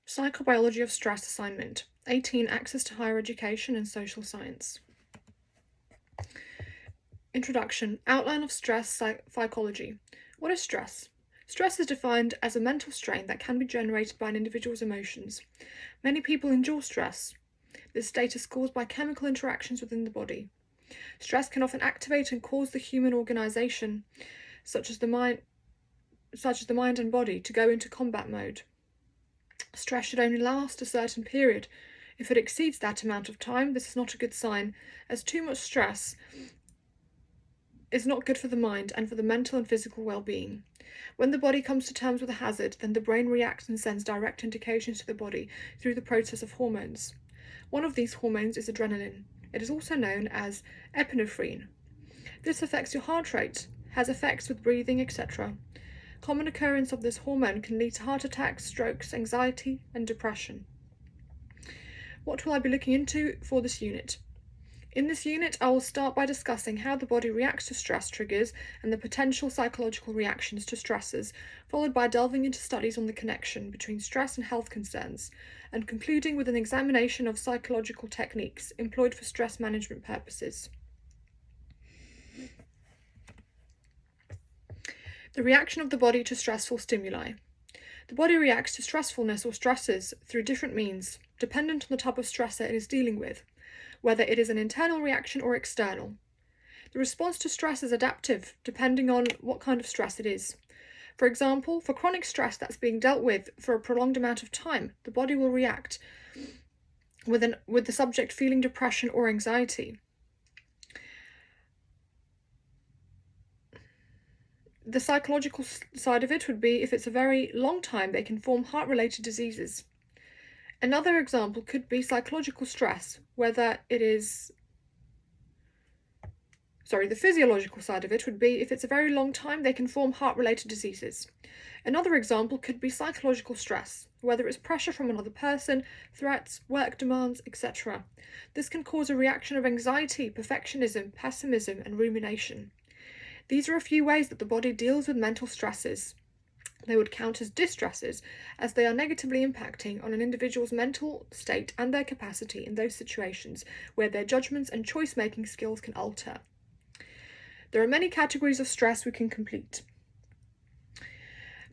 Psychobiology of Stress Assignment 18 Access to Higher Education and Social Science. Introduction. Outline of stress psychology. What is stress? Stress is defined as a mental strain that can be generated by an individual's emotions. Many people endure stress. This state is caused by chemical interactions within the body. Stress can often activate and cause the human organization, such as the mind and body, to go into combat mode. Stress should only last a certain period. If it exceeds that amount of time, this is not a good sign, as too much stress is not good for the mind and for the mental and physical well-being. When the body comes to terms with a hazard, then the brain reacts and sends direct indications to the body through the process of hormones. One of these hormones is adrenaline. It is also known as epinephrine. This affects your heart rate, has effects with breathing, etc. Common occurrence of this hormone can lead to heart attacks, strokes, anxiety, and depression. What will I be looking into for this unit? In this unit, I will start by discussing how the body reacts to stress triggers and the potential psychological reactions to stresses, followed by delving into studies on the connection between stress and health concerns, and concluding with an examination of psychological techniques employed for stress management purposes. The reaction of the body to stressful stimuli. The body reacts to stressfulness or stresses through different means, dependent on the type of stressor it is dealing with, whether it is an internal reaction or external. The response to stress is adaptive, depending on what kind of stress it is. For example, for chronic stress that's being dealt with for a prolonged amount of time, the body will react with the subject feeling depression or anxiety. The psychological side of it would be if it's a very long time, they can form heart-related diseases. Another example could be psychological stress, whether it is... the physiological side of it would be if it's a very long time, they can form heart-related diseases. Another example could be psychological stress, whether it's pressure from another person, threats, work demands, etc. This can cause a reaction of anxiety, perfectionism, pessimism, and rumination. These are a few ways that the body deals with mental stresses. They would count as distresses, as they are negatively impacting on an individual's mental state and their capacity in those situations where their judgments and choice-making skills can alter. There are many categories of stress we can complete.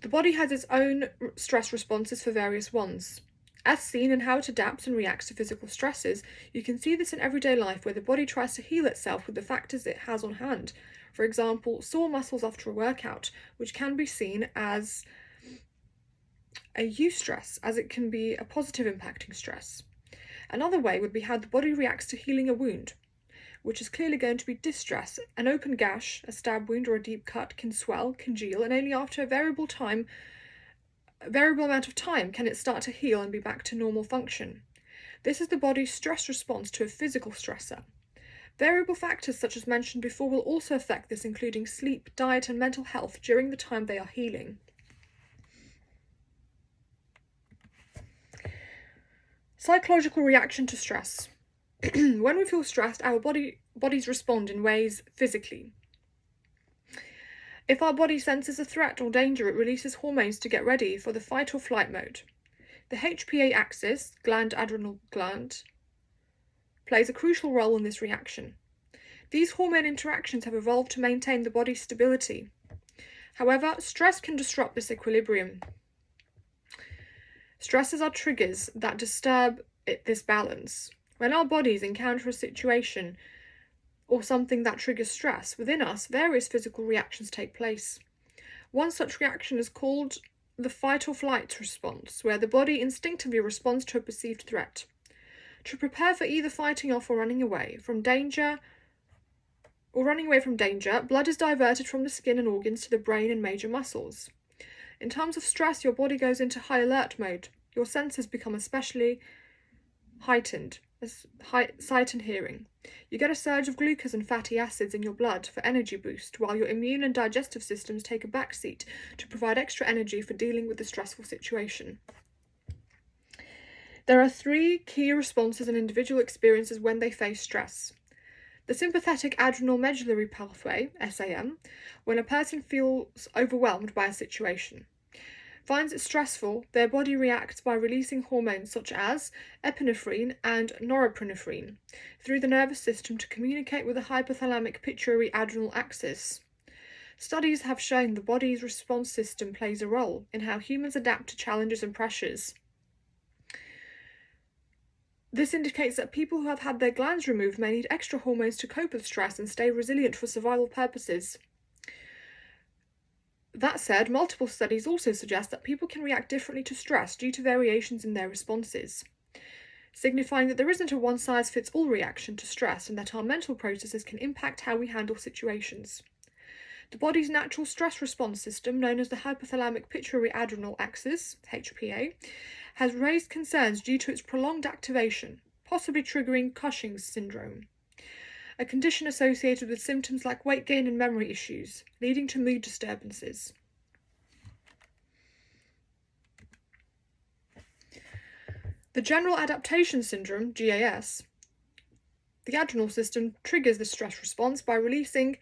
The body has its own stress responses for various ones. As seen in how it adapts and reacts to physical stresses, you can see this in everyday life where the body tries to heal itself with the factors it has on hand. For example, sore muscles after a workout, which can be seen as a eustress, as it can be a positive impacting stress. Another way would be how the body reacts to healing a wound, which is clearly going to be distress. An open gash, a stab wound, or a deep cut can swell, congeal, and only after a variable amount of time can it start to heal and be back to normal function. This is the body's stress response to a physical stressor. Variable factors such as mentioned before will also affect this, including sleep, diet, and mental health during the time they are healing. Psychological reaction to stress. When we feel stressed, our bodies respond in ways physically. If our body senses a threat or danger, it releases hormones to get ready for the fight or flight mode. The HPA axis, adrenal gland, plays a crucial role in this reaction. These hormone interactions have evolved to maintain the body's stability. However, stress can disrupt this equilibrium. Stresses are triggers that disturb this balance. When our bodies encounter a situation or something that triggers stress within us, various physical reactions take place. One such reaction is called the fight or flight response, where the body instinctively responds to a perceived threat. To prepare for either fighting off or running away from danger, blood is diverted from the skin and organs to the brain and major muscles. In times of stress, your body goes into high alert mode. Your senses become especially heightened, as sight and hearing. You get a surge of glucose and fatty acids in your blood for energy boost, while your immune and digestive systems take a backseat to provide extra energy for dealing with the stressful situation. There are 3 key responses an individual experiences when they face stress. The sympathetic adrenal medullary pathway, SAM, when a person feels overwhelmed by a situation. finds it stressful, their body reacts by releasing hormones such as epinephrine and norepinephrine through the nervous system to communicate with the hypothalamic pituitary adrenal axis. Studies have shown the body's response system plays a role in how humans adapt to challenges and pressures. This indicates that people who have had their glands removed may need extra hormones to cope with stress and stay resilient for survival purposes. That said, multiple studies also suggest that people can react differently to stress due to variations in their responses, signifying that there isn't a one-size-fits-all reaction to stress and that our mental processes can impact how we handle situations. The body's natural stress response system, known as the hypothalamic pituitary adrenal axis, HPA, has raised concerns due to its prolonged activation, possibly triggering Cushing's syndrome, a condition associated with symptoms like weight gain and memory issues, leading to mood disturbances. The General Adaptation Syndrome, GAS, the adrenal system triggers the stress response by releasing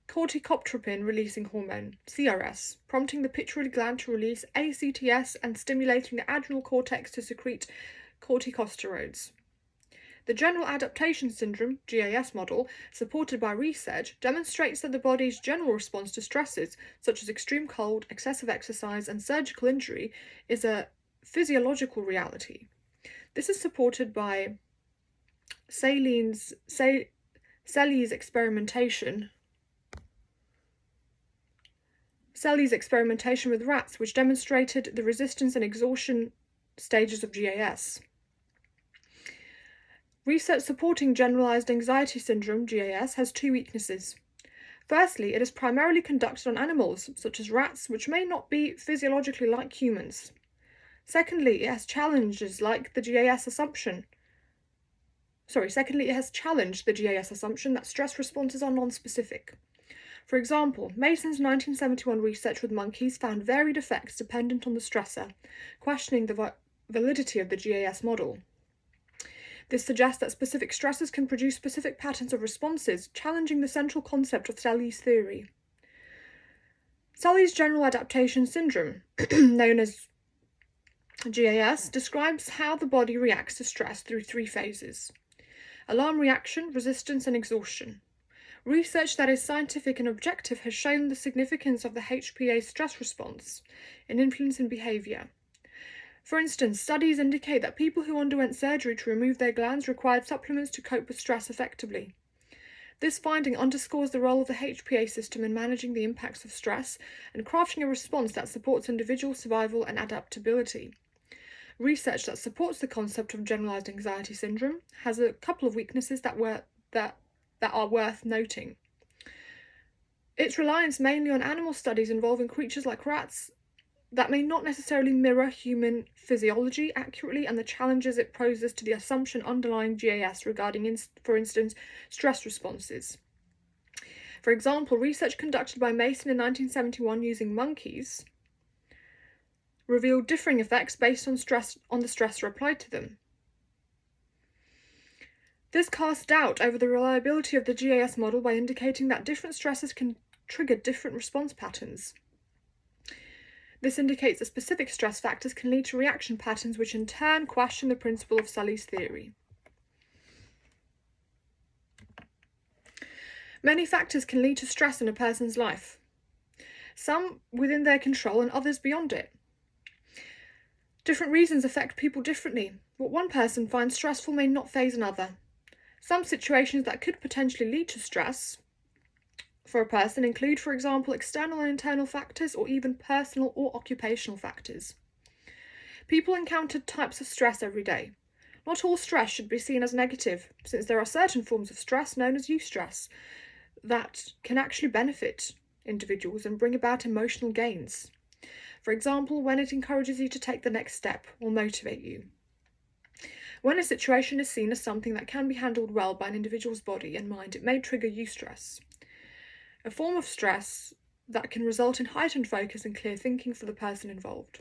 corticotropin-releasing hormone, CRS, prompting the pituitary gland to release ACTS and stimulating the adrenal cortex to secrete corticosteroids. The General Adaptation Syndrome, GAS model, supported by research, demonstrates that the body's general response to stresses, such as extreme cold, excessive exercise, and surgical injury, is a physiological reality. This is supported by Selye's experimentation with rats, which demonstrated the resistance and exhaustion stages of GAS. Research supporting generalized anxiety syndrome, GAS, has two weaknesses. Firstly, it is primarily conducted on animals, such as rats, which may not be physiologically like humans. Secondly, it has challenged the GAS assumption that stress responses are non-specific. For example, Mason's 1971 research with monkeys found varied effects dependent on the stressor, questioning the validity of the GAS model. This suggests that specific stressors can produce specific patterns of responses, challenging the central concept of Selye's theory. Selye's General Adaptation Syndrome, known as GAS, describes how the body reacts to stress through three phases: alarm reaction, resistance, and exhaustion. Research that is scientific and objective has shown the significance of the HPA stress response in influencing behaviour. For instance, studies indicate that people who underwent surgery to remove their glands required supplements to cope with stress effectively. This finding underscores the role of the HPA system in managing the impacts of stress and crafting a response that supports individual survival and adaptability. Research that supports the concept of generalized anxiety syndrome has a couple of weaknesses that are worth noting. Its reliance mainly on animal studies involving creatures like rats that may not necessarily mirror human physiology accurately, and the challenges it poses to the assumption underlying GAS regarding, for instance, stress responses. For example, research conducted by Mason in 1971 using monkeys revealed differing effects based on the stressor applied to them. This casts doubt over the reliability of the GAS model by indicating that different stressors can trigger different response patterns. This indicates that specific stress factors can lead to reaction patterns which in turn question the principle of Selye's theory. Many factors can lead to stress in a person's life, some within their control and others beyond it. Different reasons affect people differently. What one person finds stressful may not faze another. Some situations that could potentially lead to stress for a person include, for example, external and internal factors, or even personal or occupational factors. People encounter types of stress every day. Not all stress should be seen as negative, since there are certain forms of stress known as eustress that can actually benefit individuals and bring about emotional gains. For example, when it encourages you to take the next step or motivate you. When a situation is seen as something that can be handled well by an individual's body and mind, it may trigger eustress, a form of stress that can result in heightened focus and clear thinking for the person involved.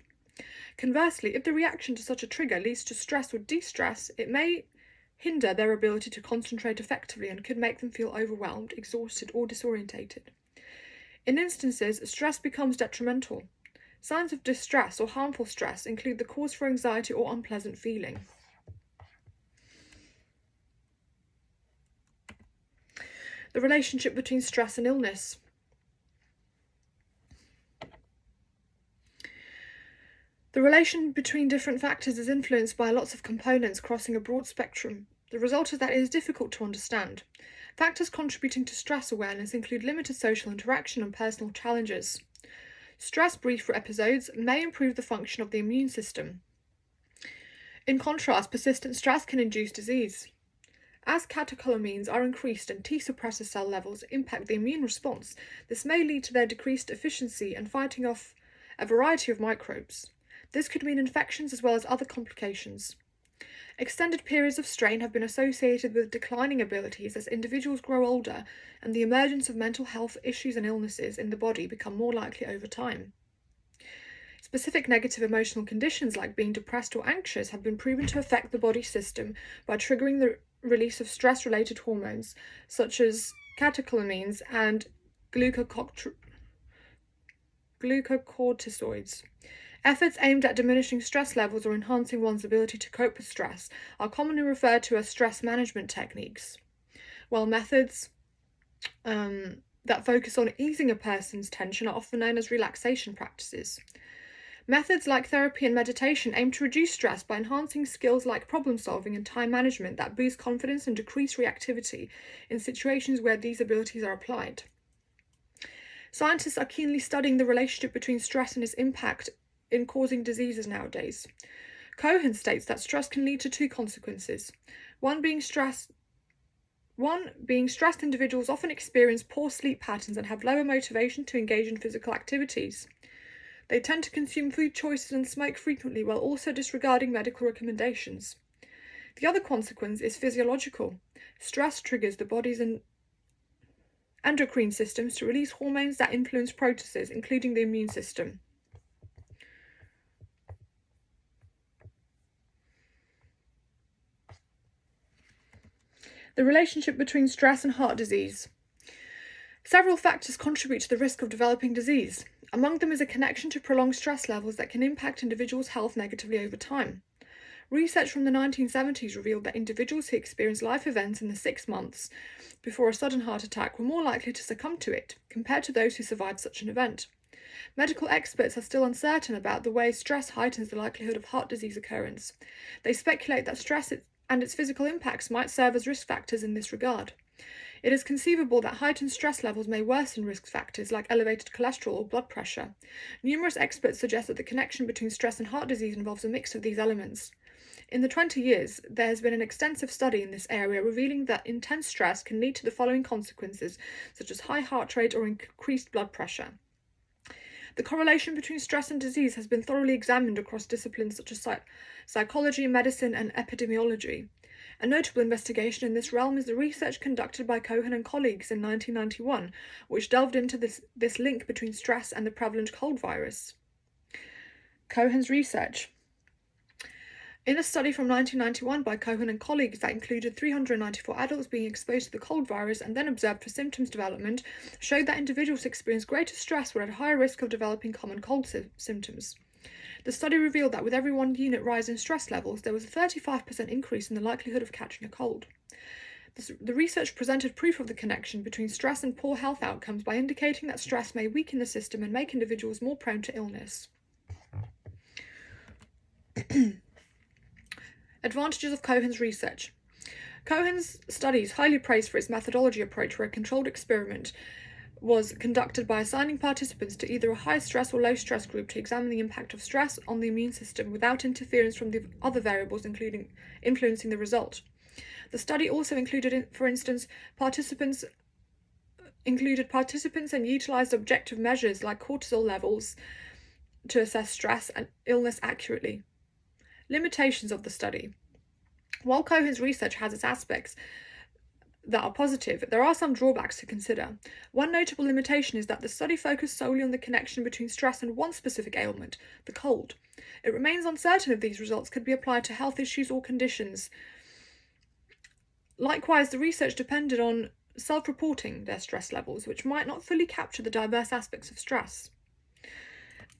Conversely, if the reaction to such a trigger leads to stress or de-stress, it may hinder their ability to concentrate effectively and could make them feel overwhelmed, exhausted, or disorientated. In instances, stress becomes detrimental. Signs of distress or harmful stress include the cause for anxiety or unpleasant feeling. The relationship between stress and illness. The relation between different factors is influenced by lots of components crossing a broad spectrum. The result is that it is difficult to understand. Factors contributing to stress awareness include limited social interaction and personal challenges. Stress brief episodes may improve the function of the immune system. In contrast, persistent stress can induce disease. As catecholamines are increased and T suppressor cell levels impact the immune response, this may lead to their decreased efficiency and fighting off a variety of microbes. This could mean infections as well as other complications. Extended periods of strain have been associated with declining abilities as individuals grow older and the emergence of mental health issues and illnesses in the body become more likely over time. Specific negative emotional conditions like being depressed or anxious have been proven to affect the body system by triggering the release of stress-related hormones such as catecholamines and glucocorticoids. Efforts aimed at diminishing stress levels or enhancing one's ability to cope with stress are commonly referred to as stress management techniques, while methods that focus on easing a person's tension are often known as relaxation practices. Methods like therapy and meditation aim to reduce stress by enhancing skills like problem solving and time management that boost confidence and decrease reactivity in situations where these abilities are applied. Scientists are keenly studying the relationship between stress and its impact in causing diseases nowadays. Cohen states that stress can lead to two consequences. One being stressed individuals often experience poor sleep patterns and have lower motivation to engage in physical activities. They tend to consume food choices and smoke frequently while also disregarding medical recommendations. The other consequence is physiological. Stress triggers the body's endocrine systems to release hormones that influence processes, including the immune system. The relationship between stress and heart disease. Several factors contribute to the risk of developing disease. Among them is a connection to prolonged stress levels that can impact individuals' health negatively over time. Research from the 1970s revealed that individuals who experienced life events in the 6 months before a sudden heart attack were more likely to succumb to it, compared to those who survived such an event. Medical experts are still uncertain about the way stress heightens the likelihood of heart disease occurrence. They speculate that stress and its physical impacts might serve as risk factors in this regard. It is conceivable that heightened stress levels may worsen risk factors like elevated cholesterol or blood pressure. Numerous experts suggest that the connection between stress and heart disease involves a mix of these elements. In the 20 years, there has been an extensive study in this area revealing that intense stress can lead to the following consequences, such as high heart rate or increased blood pressure. The correlation between stress and disease has been thoroughly examined across disciplines such as psychology, medicine, and epidemiology. A notable investigation in this realm is the research conducted by Cohen and colleagues in 1991, which delved into this link between stress and the prevalent cold virus. Cohen's research. In a study from 1991 by Cohen and colleagues that included 394 adults being exposed to the cold virus and then observed for symptoms development, showed that individuals experienced greater stress were at a higher risk of developing common cold symptoms. The study revealed that with every 1 unit rise in stress levels, there was a 35% increase in the likelihood of catching a cold. The research presented proof of the connection between stress and poor health outcomes by indicating that stress may weaken the system and make individuals more prone to illness. Advantages of Cohen's research. Cohen's study is highly praised for its methodology approach, where a controlled experiment was conducted by assigning participants to either a high stress or low stress group to examine the impact of stress on the immune system without interference from the other variables influencing the result. The study also included, for instance, participants and utilized objective measures like cortisol levels to assess stress and illness accurately. Limitations of the study. While Cohen's research has its aspects that are positive, there are some drawbacks to consider. One notable limitation is that the study focused solely on the connection between stress and one specific ailment, the cold. It remains uncertain if these results could be applied to health issues or conditions. Likewise, the research depended on self-reporting their stress levels, which might not fully capture the diverse aspects of stress.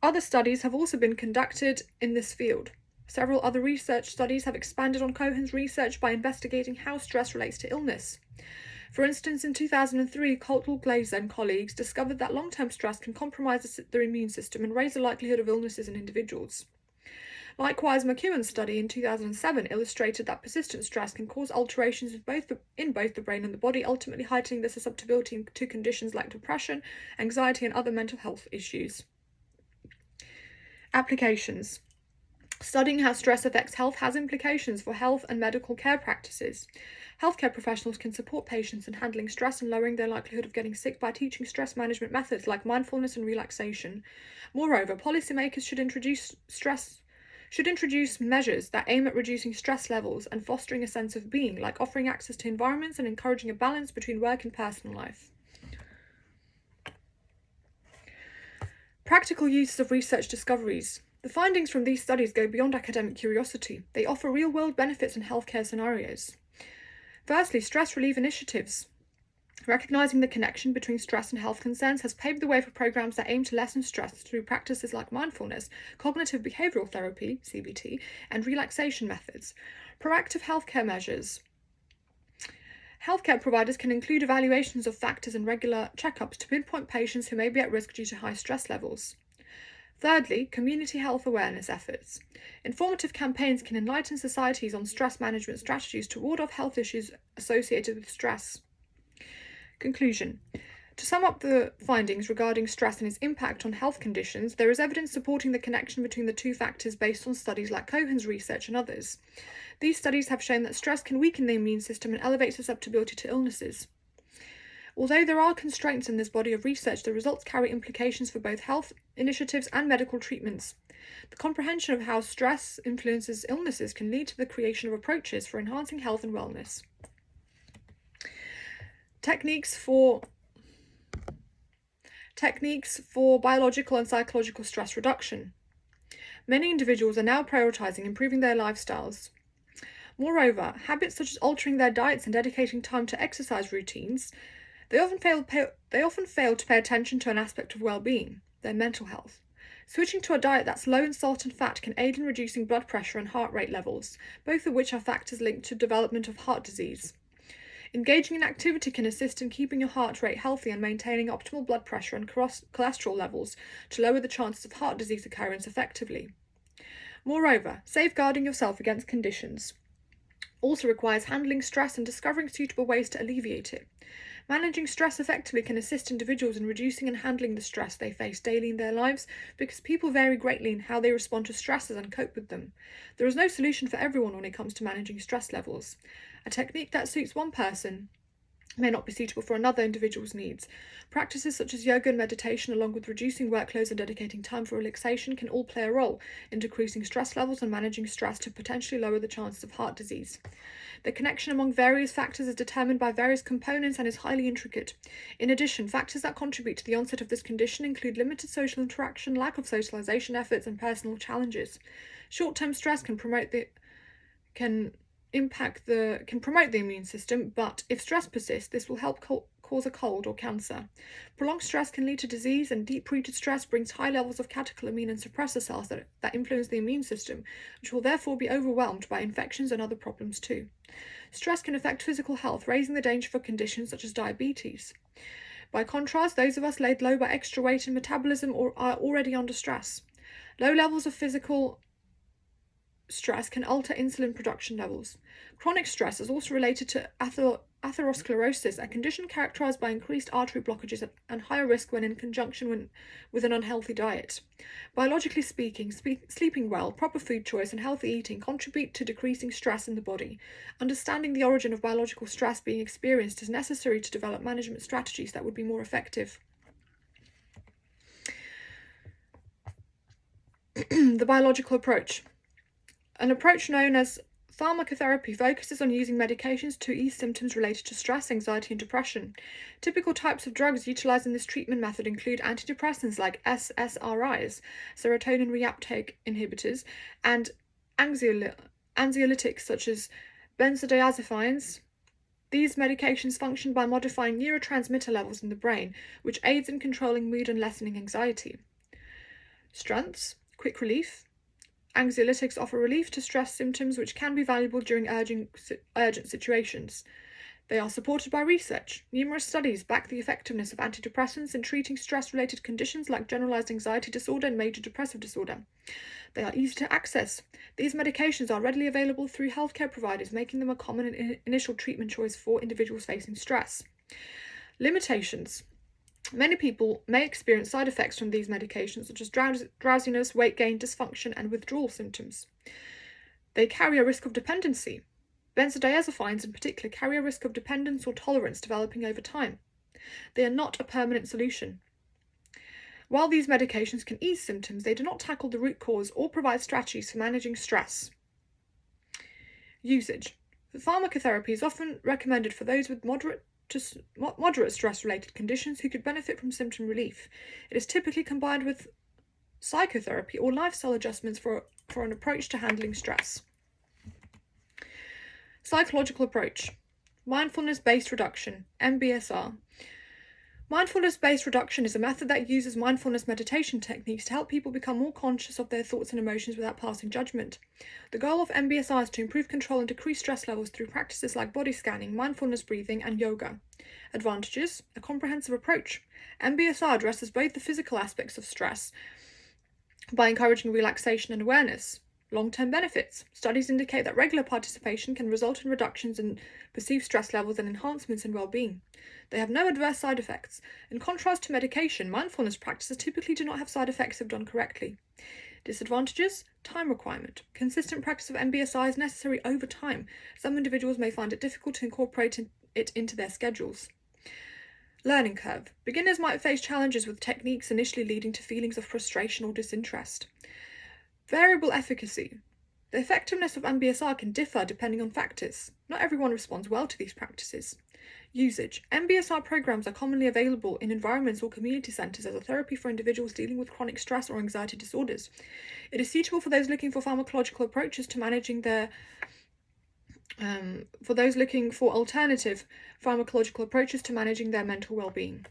Other studies have also been conducted in this field. Several other research studies have expanded on Cohen's research by investigating how stress relates to illness. For instance, in 2003, Caldwell Glaser and colleagues discovered that long-term stress can compromise the immune system and raise the likelihood of illnesses in individuals. Likewise, McEwen's study in 2007 illustrated that persistent stress can cause alterations in both the brain and the body, ultimately heightening the susceptibility to conditions like depression, anxiety, and other mental health issues. Applications. Studying how stress affects health has implications for health and medical care practices. Healthcare professionals can support patients in handling stress and lowering their likelihood of getting sick by teaching stress management methods like mindfulness and relaxation. Moreover, policymakers should introduce measures that aim at reducing stress levels and fostering a sense of being, like offering access to environments and encouraging a balance between work and personal life. Practical use of research discoveries. The findings from these studies go beyond academic curiosity. They offer real-world benefits in healthcare scenarios. Firstly, stress relief initiatives. Recognizing the connection between stress and health concerns has paved the way for programs that aim to lessen stress through practices like mindfulness, cognitive behavioral therapy, CBT, and relaxation methods. Proactive healthcare measures. Healthcare providers can include evaluations of factors and regular checkups to pinpoint patients who may be at risk due to high stress levels. Thirdly, community health awareness efforts. Informative campaigns can enlighten societies on stress management strategies to ward off health issues associated with stress. Conclusion. To sum up the findings regarding stress and its impact on health conditions, there is evidence supporting the connection between the two factors based on studies like Cohen's research and others. These studies have shown that stress can weaken the immune system and elevate susceptibility to illnesses. Although there are constraints in this body of research, the results carry implications for both health initiatives and medical treatments. The comprehension of how stress influences illnesses can lead to the creation of approaches for enhancing health and wellness. Techniques for biological and psychological stress reduction. Many individuals are now prioritizing improving their lifestyles. Moreover, habits such as altering their diets and dedicating time to exercise routines, they often fail to pay attention to an aspect of well-being, their mental health. Switching to a diet that's low in salt and fat can aid in reducing blood pressure and heart rate levels, both of which are factors linked to development of heart disease. Engaging in activity can assist in keeping your heart rate healthy and maintaining optimal blood pressure and cholesterol levels to lower the chances of heart disease occurrence effectively. Moreover, safeguarding yourself against conditions also requires handling stress and discovering suitable ways to alleviate it. Managing stress effectively can assist individuals in reducing and handling the stress they face daily in their lives because people vary greatly in how they respond to stresses and cope with them. There is no solution for everyone when it comes to managing stress levels. A technique that suits one person may not be suitable for another individual's needs. Practices such as yoga and meditation, along with reducing workloads and dedicating time for relaxation, can all play a role in decreasing stress levels and managing stress to potentially lower the chances of heart disease. The connection among various factors is determined by various components and is highly intricate. In addition, factors that contribute to the onset of this condition include limited social interaction, lack of socialization efforts, and personal challenges. Short-term stress can promote the immune system, but if stress persists, this will help cause a cold or cancer. Prolonged stress can lead to disease, and deep-rooted stress brings high levels of catecholamine and suppressor cells that influence the immune system, which will therefore be overwhelmed by infections and other problems too. Stress can affect physical health, raising the danger for conditions such as diabetes. By contrast, those of us laid low by extra weight and metabolism are already under stress. Low levels of physical stress can alter insulin production levels. Chronic stress is also related to atherosclerosis, a condition characterized by increased artery blockages and higher risk when in conjunction with an unhealthy diet. Biologically speaking, sleeping well, proper food choice, and healthy eating contribute to decreasing stress in the body. Understanding the origin of biological stress being experienced is necessary to develop management strategies that would be more effective. The biological approach. An approach known as pharmacotherapy focuses on using medications to ease symptoms related to stress, anxiety, and depression. Typical types of drugs utilized in this treatment method include antidepressants like SSRIs, serotonin reuptake inhibitors, and anxiolytics such as benzodiazepines. These medications function by modifying neurotransmitter levels in the brain, which aids in controlling mood and lessening anxiety. Strengths: quick relief. Anxiolytics offer relief to stress symptoms, which can be valuable during urgent situations. They are supported by research. Numerous studies back the effectiveness of antidepressants in treating stress-related conditions like generalized anxiety disorder and major depressive disorder. They are easy to access. These medications are readily available through healthcare providers, making them a common initial treatment choice for individuals facing stress. Limitations: many people may experience side effects from these medications, such as drowsiness, weight gain, dysfunction, and withdrawal symptoms. They carry a risk of dependency. Benzodiazepines, in particular, carry a risk of dependence or tolerance developing over time. They are not a permanent solution. While these medications can ease symptoms, they do not tackle the root cause or provide strategies for managing stress. Usage: pharmacotherapy is often recommended for those with moderate stress-related conditions who could benefit from symptom relief. It is typically combined with psychotherapy or lifestyle adjustments for an approach to handling stress. Psychological approach: mindfulness-based reduction, MBSR. Mindfulness-based reduction is a method that uses mindfulness meditation techniques to help people become more conscious of their thoughts and emotions without passing judgment. The goal of MBSR is to improve control and decrease stress levels through practices like body scanning, mindfulness breathing, and yoga. Advantages: a comprehensive approach. MBSR addresses both the physical aspects of stress by encouraging relaxation and awareness. Long-term benefits: studies indicate that regular participation can result in reductions in perceived stress levels and enhancements in well-being. They have no adverse side effects. In contrast to medication, mindfulness practices typically do not have side effects if done correctly. Disadvantages: time requirement. Consistent practice of MBSR is necessary over time. Some individuals may find it difficult to incorporate it into their schedules. Learning curve. Beginners might face challenges with techniques initially leading to feelings of frustration or disinterest. Variable efficacy. The effectiveness of MBSR can differ depending on factors. Not everyone responds well to these practices. Usage. MBSR programs are commonly available in environments or community centres as a therapy for individuals dealing with chronic stress or anxiety disorders. It is suitable for those looking for pharmacological approaches to managing their alternative pharmacological approaches to managing their mental well-being.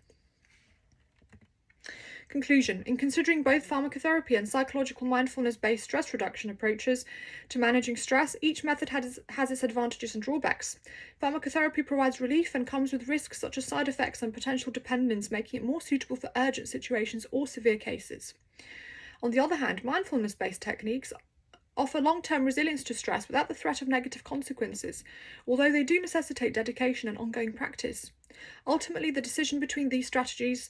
Conclusion: in considering both pharmacotherapy and psychological mindfulness-based stress reduction approaches to managing stress, each method has its advantages and drawbacks. Pharmacotherapy provides relief and comes with risks such as side effects and potential dependence, making it more suitable for urgent situations or severe cases. On the other hand, mindfulness-based techniques offer long-term resilience to stress without the threat of negative consequences, although they do necessitate dedication and ongoing practice. Ultimately, the decision between these strategies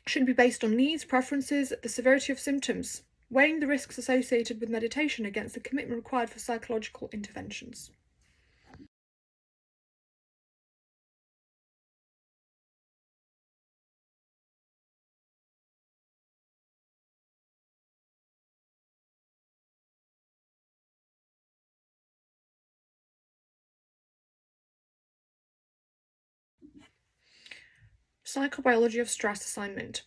should be based on needs, preferences, the severity of symptoms, weighing the risks associated with meditation against the commitment required for psychological interventions. Psychobiology of stress assignment.